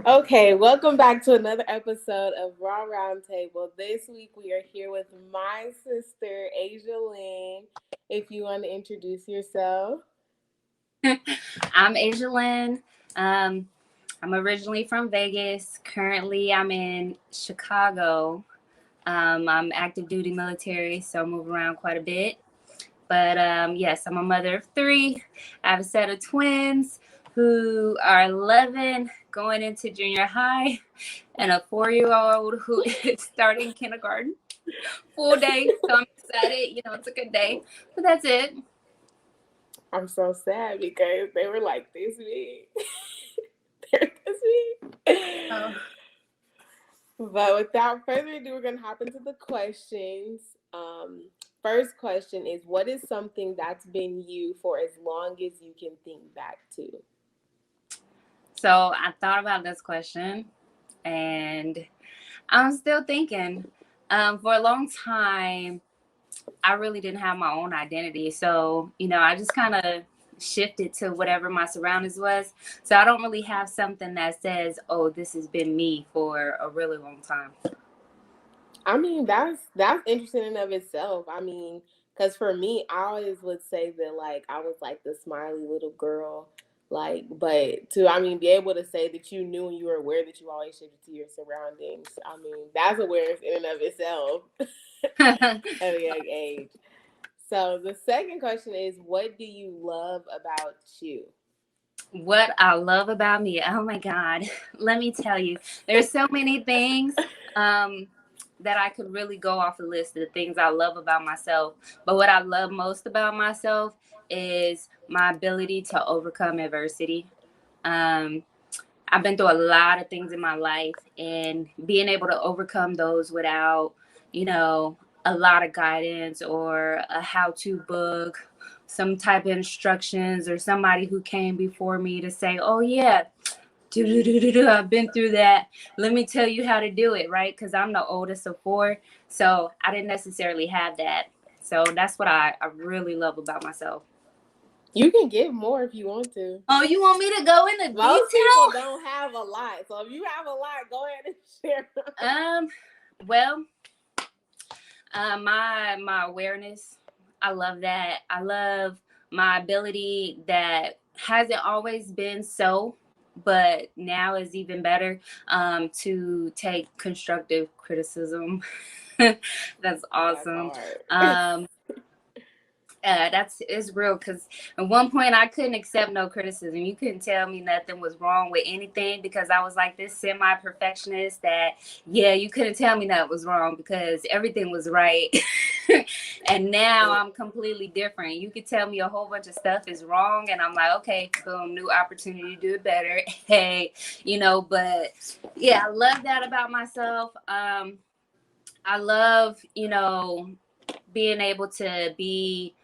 Okay, welcome back to another episode of Raw Roundtable. This week we are here with my sister, Asialynn. If you want to introduce yourself. I'm Asialynn. Um, I'm originally from Vegas. Currently, I'm in Chicago. I'm active duty military, so I move around quite a bit. But yes, I'm a mother of three. I have a set of twins who are 11, going into junior high, and a 4-year-old who is starting kindergarten. Full day, so I'm excited. It's a good day. But that's it. I'm so sad because they were like this big. They're this big. Oh. But without further ado, we're going to hop into the questions. First question is, what is something that's been you for as long as you can think back to? So I thought about this question, and I'm still thinking. For a long time, I really didn't have my own identity. So, I just kind of shifted to whatever my surroundings was. So I don't really have something that says, oh, this has been me for a really long time. I mean, that's interesting in of itself. I mean, because for me, I always would say that like I was like the smiley little girl, like, but to be able to say that you knew and you were aware that you always shifted to your surroundings. I mean, that's awareness in and of itself at a young age. So the second question is, what do you love about you? What I love about me, oh my God, let me tell you, there's so many things. That I could really go off a list of the things I love about myself. But what I love most about myself is my ability to overcome adversity. Um, I've been through a lot of things in my life, and being able to overcome those without, a lot of guidance or a how-to book, some type of instructions, or somebody who came before me to say, oh yeah, I've been through that. Let me tell you how to do it, right? Because I'm the oldest of four. So I didn't necessarily have that. So that's what I really love about myself. You can give more if you want to. Oh, you want me to go into Most detail? people don't have a lot. So if you have a lot, go ahead and share. Well, my awareness, I love that. I love my ability that hasn't always been so, but now is even better, to take constructive criticism. That's awesome. That's It's real, because at one point I couldn't accept no criticism. You couldn't tell me nothing was wrong with anything, because I was like this semi-perfectionist that, yeah, you couldn't tell me that was wrong because everything was right. And now I'm completely different. You could tell me a whole bunch of stuff is wrong, and I'm like, okay, boom, new opportunity to do it better. Hey, but yeah, I love that about myself. I love, being able to be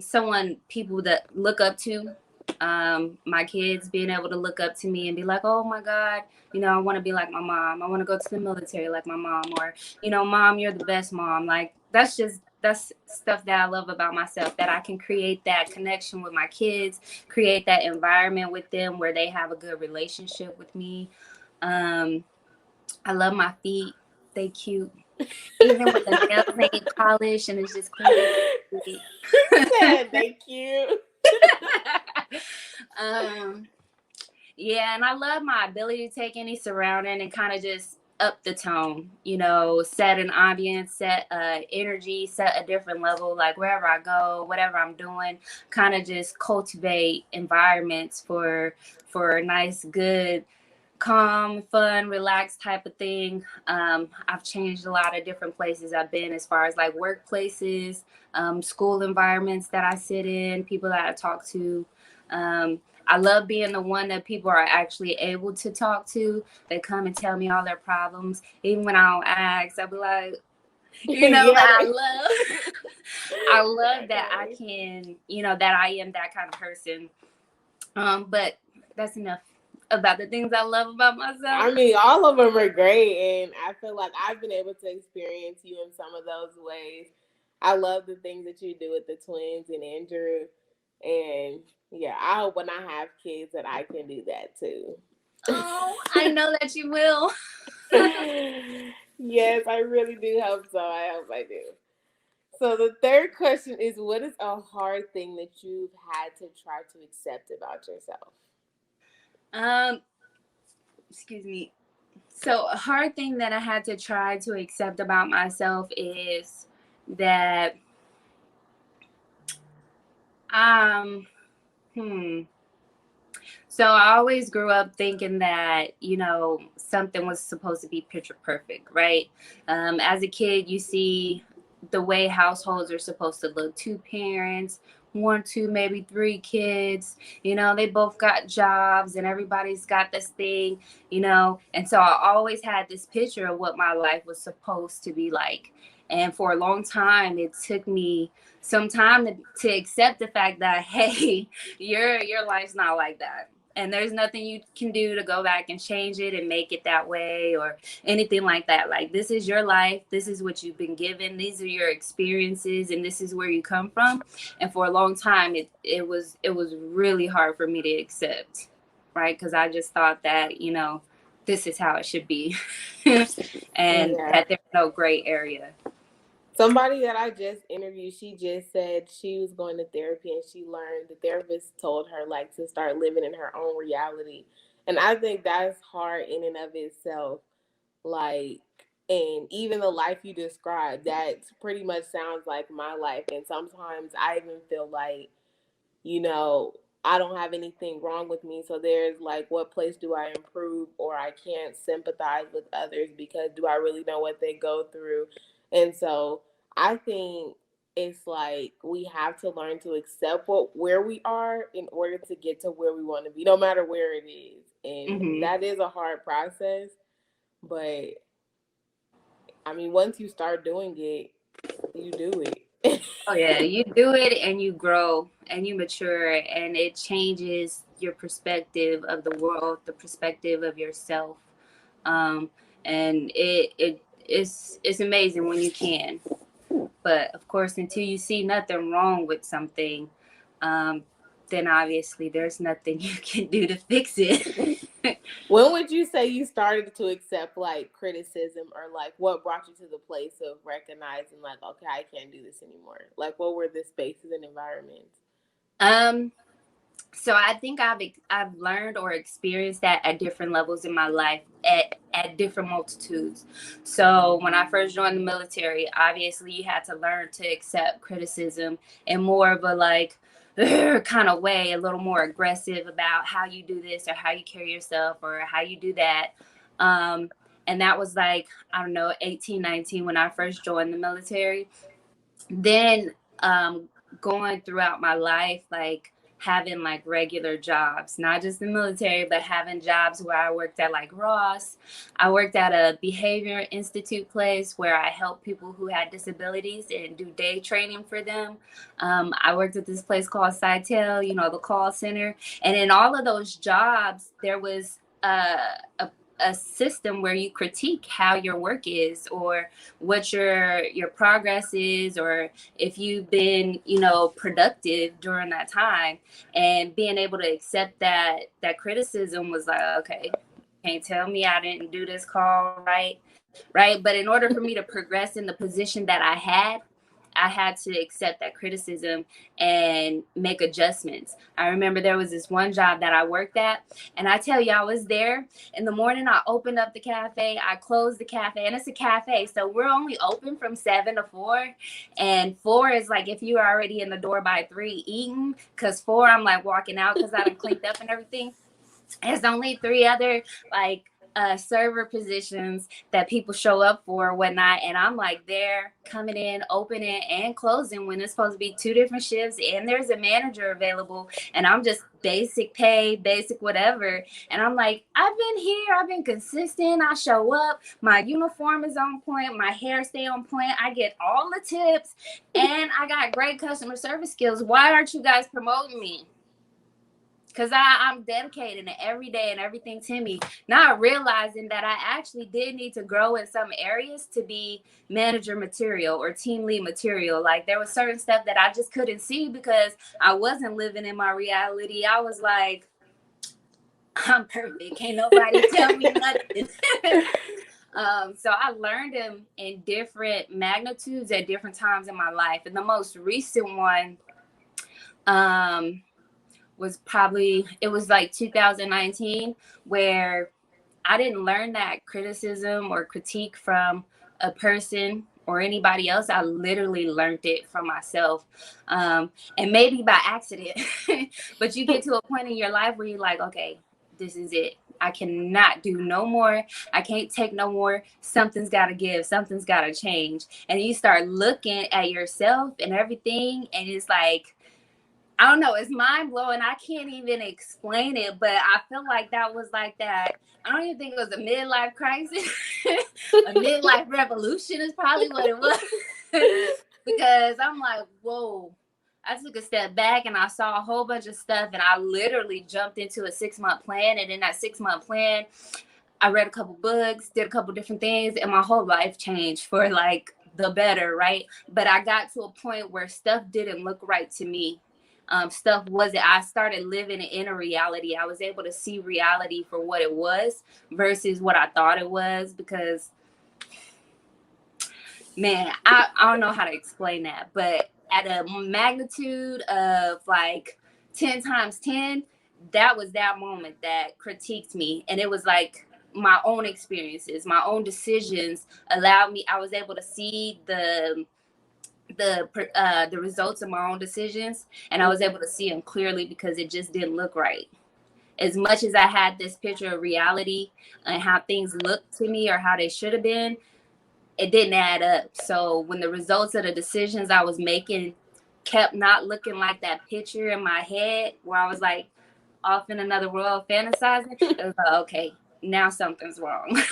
someone people that look up to. My kids being able to look up to me and be like, oh my God, I want to be like my mom. I want to go to the military like my mom, or, mom, you're the best mom. Like, that's stuff that I love about myself, that I can create that connection with my kids, create that environment with them where they have a good relationship with me. I love my feet. They cute. Even with the nails ain't polished and it's just clean. said they cute. Yeah, and I love my ability to take any surrounding and kind of just up the tone, set an ambience, set energy, set a different level, like wherever I go, whatever I'm doing, kind of just cultivate environments for a nice, good, calm, fun, relaxed type of thing. I've changed a lot of different places I've been, as far as like workplaces, school environments that I sit in, people that I talk to. I love being the one that people are actually able to talk to. They come and tell me all their problems. Even when I don't ask, I'll be like, I love that I can, that I am that kind of person. But that's enough about the things I love about myself. I mean, all of them are great, and I feel like I've been able to experience you in some of those ways. I love the things that you do with the twins and Andrew, and yeah, I hope when I have kids that I can do that too. Oh, I know that you will. Yes, I really do hope so. I hope I do. So the third question is, what is a hard thing that you've had to try to accept about yourself? Um, excuse me. So a hard thing that I had to try to accept about myself is that um hmm so I always grew up thinking that, something was supposed to be picture perfect, right? As a kid, you see the way households are supposed to look: two parents, one, two, maybe three kids, they both got jobs and everybody's got this thing, And so I always had this picture of what my life was supposed to be like. And for a long time, it took me some time to accept the fact that, hey, your life's not like that, and there's nothing you can do to go back and change it and make it that way or anything like that. Like, this is your life, this is what you've been given, these are your experiences, and this is where you come from. And for a long time, it was really hard for me to accept, right? Because I just thought that, this is how it should be. And Yeah. that there's no gray area. Somebody that I just interviewed, she just said she was going to therapy and she learned the therapist told her like to start living in her own reality. And I think that's hard in and of itself. Like, and even the life you described, that pretty much sounds like my life. And sometimes I even feel like, you know, I don't have anything wrong with me. So there's like, what place do I improve? Or I can't sympathize with others because do I really know what they go through? And so I think it's like we have to learn to accept where we are in order to get to where we want to be, no matter where it is. And Mm-hmm. that is a hard process. But I mean, once you start doing it, you do it. Oh yeah, you do it and you grow and you mature, and it changes your perspective of the world, the perspective of yourself. Um, and it's amazing when you can. But of course, until you see nothing wrong with something, um, then obviously there's nothing you can do to fix it. When would you say you started to accept like criticism, or like what brought you to the place of recognizing like, okay, I can't do this anymore? Like, what were the spaces and environments? um, so I think I've learned or experienced that at different levels in my life, at different multitudes. So when I first joined the military, obviously you had to learn to accept criticism in more of a like kind of way, a little more aggressive about how you do this or how you carry yourself or how you do that. Um, and that was like, I don't know, 18, 19 when I first joined the military. Then going throughout my life, like having like regular jobs, not just the military, but having jobs where I worked at like Ross. I worked at a behavior institute place where I help people who had disabilities and do day training for them. I worked at this place called Sitel, the call center. And in all of those jobs, there was a system where you critique how your work is or what your progress is, or if you've been productive during that time. And being able to accept that criticism was like, okay, can't tell me I didn't do this call right. But in order for me to progress in the position that I had to accept that criticism and make adjustments. I remember there was this one job that I worked at, and I tell you, I was there in the morning. I opened up the cafe, I closed the cafe, and it's a cafe, so we're only open from 7 to 4. And 4 is like if you're already in the door by 3 eating, because 4 I'm like walking out because I done cleaned up and everything. There's only 3 other like server positions that people show up for or whatnot, and I'm like there coming in, opening and closing when it's supposed to be 2 different shifts, and there's a manager available, and I'm just basic pay, basic whatever. And I'm like, I've been here, I've been consistent, I show up, my uniform is on point, my hair stay on point, I get all the tips, and I got great customer service skills. Why aren't you guys promoting me? Because I'm dedicated to every day and everything to me, not realizing that I actually did need to grow in some areas to be manager material or team lead material. Like, there was certain stuff that I just couldn't see because I wasn't living in my reality. I was like, I'm perfect. Can't nobody tell me nothing. So I learned them in different magnitudes at different times in my life. And the most recent one was probably, it was like 2019, where I didn't learn that criticism or critique from a person or anybody else. I literally learned it from myself, and maybe by accident. But you get to a point in your life where you're like, okay, this is it. I cannot do no more. I can't take no more. Something's got to give. Something's got to change. And you start looking at yourself and everything, and it's like, I don't know, it's mind blowing. I can't even explain it, but I feel like that was like that. I don't even think it was a midlife crisis. A midlife revolution is probably what it was. Because I'm like, whoa. I took a step back and I saw a whole bunch of stuff, and I literally jumped into a 6-month plan. And in that 6-month plan, I read a couple books, did a couple different things, and my whole life changed for like the better, right? But I got to a point where stuff didn't look right to me. Stuff wasn't, I started living in a reality. I was able to see reality for what it was versus what I thought it was, because, man, I don't know how to explain that, but at a magnitude of like 10 times 10, that was that moment that critiqued me. And it was like my own experiences, my own decisions allowed me, I was able to see the results of my own decisions, and I was able to see them clearly because it just didn't look right. As much as I had this picture of reality and how things looked to me or how they should have been, it didn't add up. So when the results of the decisions I was making kept not looking like that picture in my head, where I was like off in another world fantasizing, it was like, okay, now something's wrong.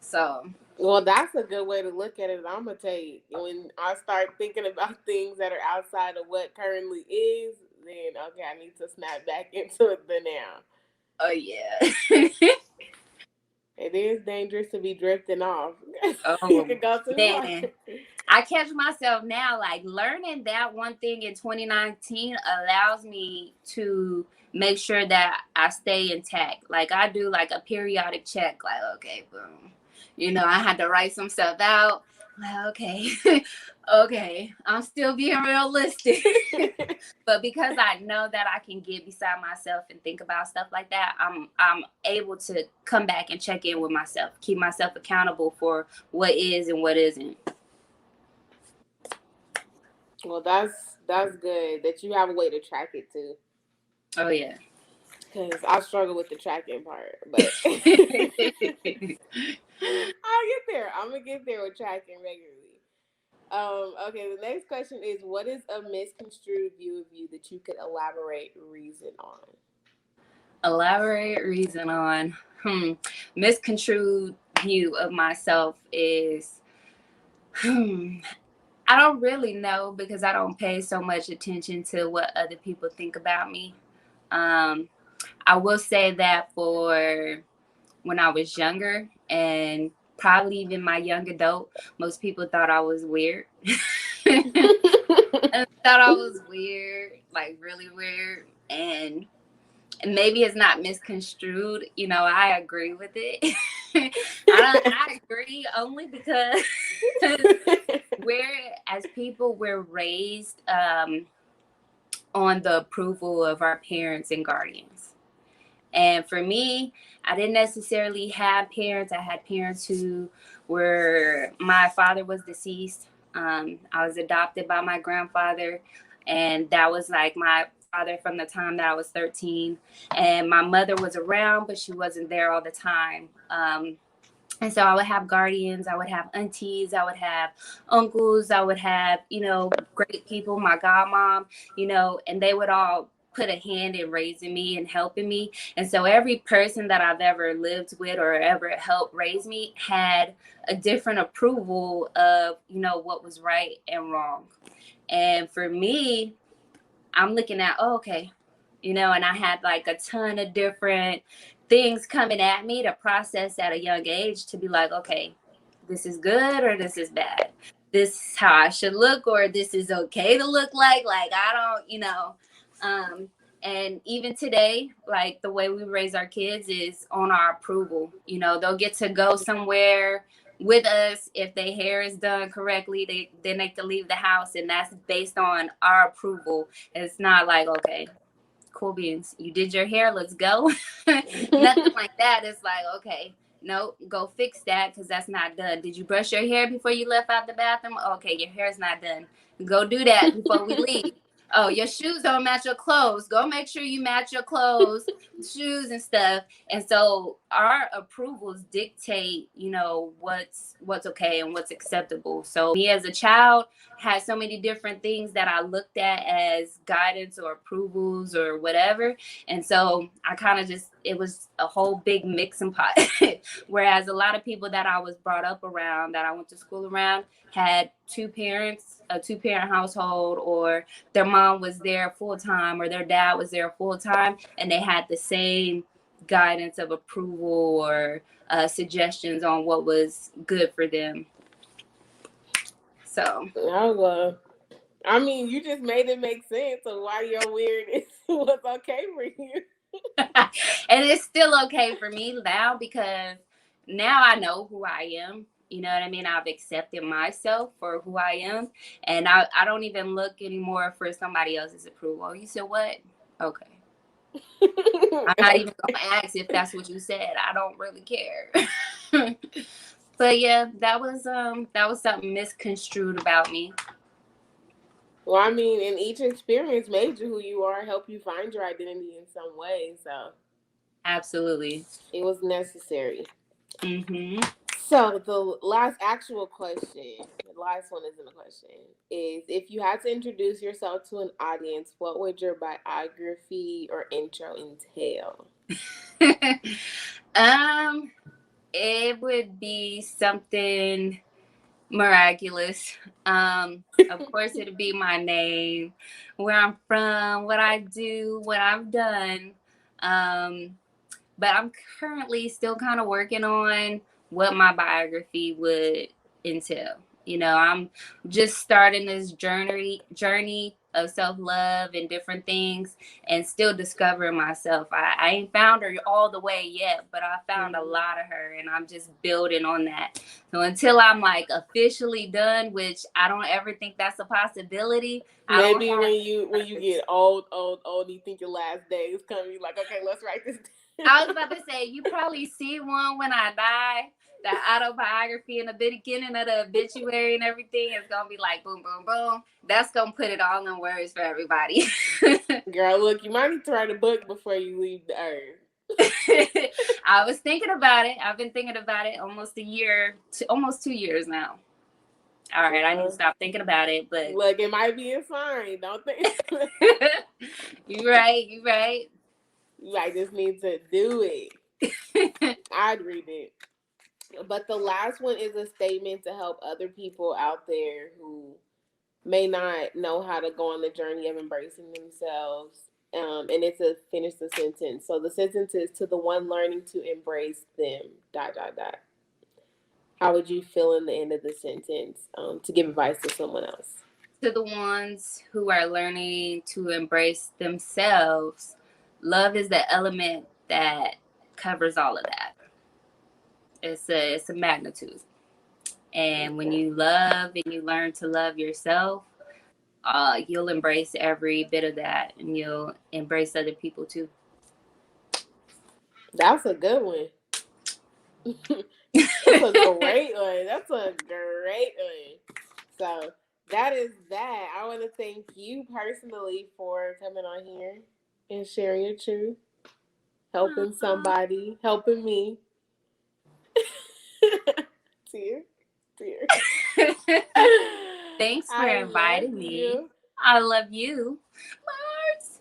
So well, that's a good way to look at it. I'm gonna tell you, when I start thinking about things that are outside of what currently is, then okay, I need to snap back into the now. oh yeah. It is dangerous to be drifting off. You Oh can go too far. man, I catch myself now, like learning that one thing in 2019 allows me to make sure that I stay intact. Like I do like a periodic check, like, okay, boom. I had to write some stuff out. Like, okay, okay, I'm still being realistic. But because I know that I can get beside myself and think about stuff like that, I'm able to come back and check in with myself, keep myself accountable for what is and what isn't. Well, that's good that you have a way to track it too. Oh yeah. Because I struggle with the tracking part, but I'll get there. I'm gonna get there with tracking regularly. Okay, the next question is, what is a misconstrued view of you that you could elaborate reason on? Elaborate reason on misconstrued view of myself is I don't really know, because I don't pay so much attention to what other people think about me. I will say that for when I was younger, and probably even my young adult, most people thought I was weird. I thought I was weird, like really weird. And maybe it's not misconstrued. I agree with it. I agree only because as people, we're raised on the approval of our parents and guardians. And for me, I didn't necessarily have parents. I had parents who my father was deceased. I was adopted by my grandfather, and that was like my father from the time that I was 13. And my mother was around, but she wasn't there all the time. And so I would have guardians, I would have aunties, I would have uncles, I would have, great people, my godmom, and they would all put a hand in raising me and helping me. And so every person that I've ever lived with or ever helped raise me had a different approval of, what was right and wrong. And for me, I'm looking at, okay, and I had like a ton of different things coming at me to process at a young age, to be like, okay, this is good or this is bad. This is how I should look, or this is okay to look like I don't, And even today, like the way we raise our kids is on our approval. You know, they'll get to go somewhere with us if their hair is done correctly. Then they can leave the house, and that's based on our approval. It's not like, okay, cool beans, you did your hair, let's go. Nothing like that. It's like, okay, no, go fix that because that's not done. Did you brush your hair before you left out the bathroom? Okay, your hair's not done. Go do that before we leave. Oh, your shoes don't match your clothes. Go make sure you match your clothes, shoes and stuff. And so our approvals dictate, you know, what's okay and what's acceptable. So me as a child had so many different things that I looked at as guidance or approvals or whatever. And so I kind of just, it was a whole big mixing pot. Whereas a lot of people that I was brought up around, that I went to school around, had two parents, a two-parent household, or their mom was there full-time or their dad was there full-time, and they had the same guidance of approval or suggestions on what was good for them. So I mean, you just made it make sense of why your weirdness was okay for you. And it's still okay for me now, because now I know who I am. You know what I mean? I've accepted myself for who I am. And I don't even look anymore for somebody else's approval. You said what? Okay. I'm not even going to ask if that's what you said. I don't really care. But yeah, that was something misconstrued about me. Well, I mean, and each experience made you who you are, help you find your identity in some way. So absolutely, it was necessary. Mm-hmm. So the last actual question, the last one isn't a question, is if you had to introduce yourself to an audience, what would your biography or intro entail? It would be something miraculous. Of course, it'd be my name, where I'm from, what I do, what I've done. But I'm currently still kind of working on what my biography would entail. You know, I'm just starting this journey of self-love and different things, and still discovering myself. I ain't found her all the way yet, but I found a lot of her, and I'm just building on that. So until I'm like officially done, which I don't ever think that's a possibility. Maybe when you get old, you think your last day is coming, you're like, okay, let's write this down. I was about to say, you probably see one when I die, the autobiography in the beginning of the obituary and everything is going to be like, boom, boom, boom. That's going to put it all in words for everybody. Girl, look, you might need to write a book before you leave the earth. I was thinking about it. I've been thinking about it almost a year, almost 2 years now. All right, I need to stop thinking about it, but look, it might be a sign. Don't think. You're right. You might just need to do it. I'd read it. But the last one is a statement to help other people out there who may not know how to go on the journey of embracing themselves. And it's a finish the sentence. So the sentence is, to the one learning to embrace them, ... How would you feel in the end of the sentence to give advice to someone else? To the ones who are learning to embrace themselves, love is the element that covers all of that. It's a magnitude. And when you love and you learn to love yourself, you'll embrace every bit of that, and you'll embrace other people too. That's a good one. That's a great one. So that is that. I want to thank you personally for coming on here and sharing your truth, helping somebody, helping me. Tear. Thanks for inviting me. I love you, Mars.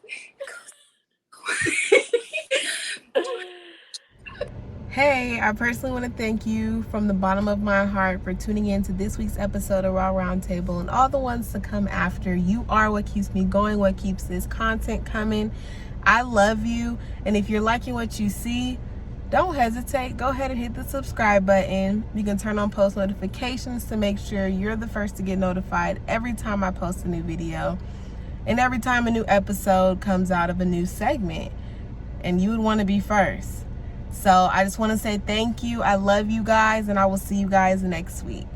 Hey, I personally want to thank you from the bottom of my heart for tuning in to this week's episode of Raw Roundtable and all the ones to come after. You are what keeps me going, what keeps this content coming. I love you, and if you're liking what you see, don't hesitate. Go ahead and hit the subscribe button. You can turn on post notifications to make sure you're the first to get notified every time I post a new video. and every time a new episode comes out of a new segment, and you would want to be first. So I just want to say thank you. I love you guys, and I will see you guys next week.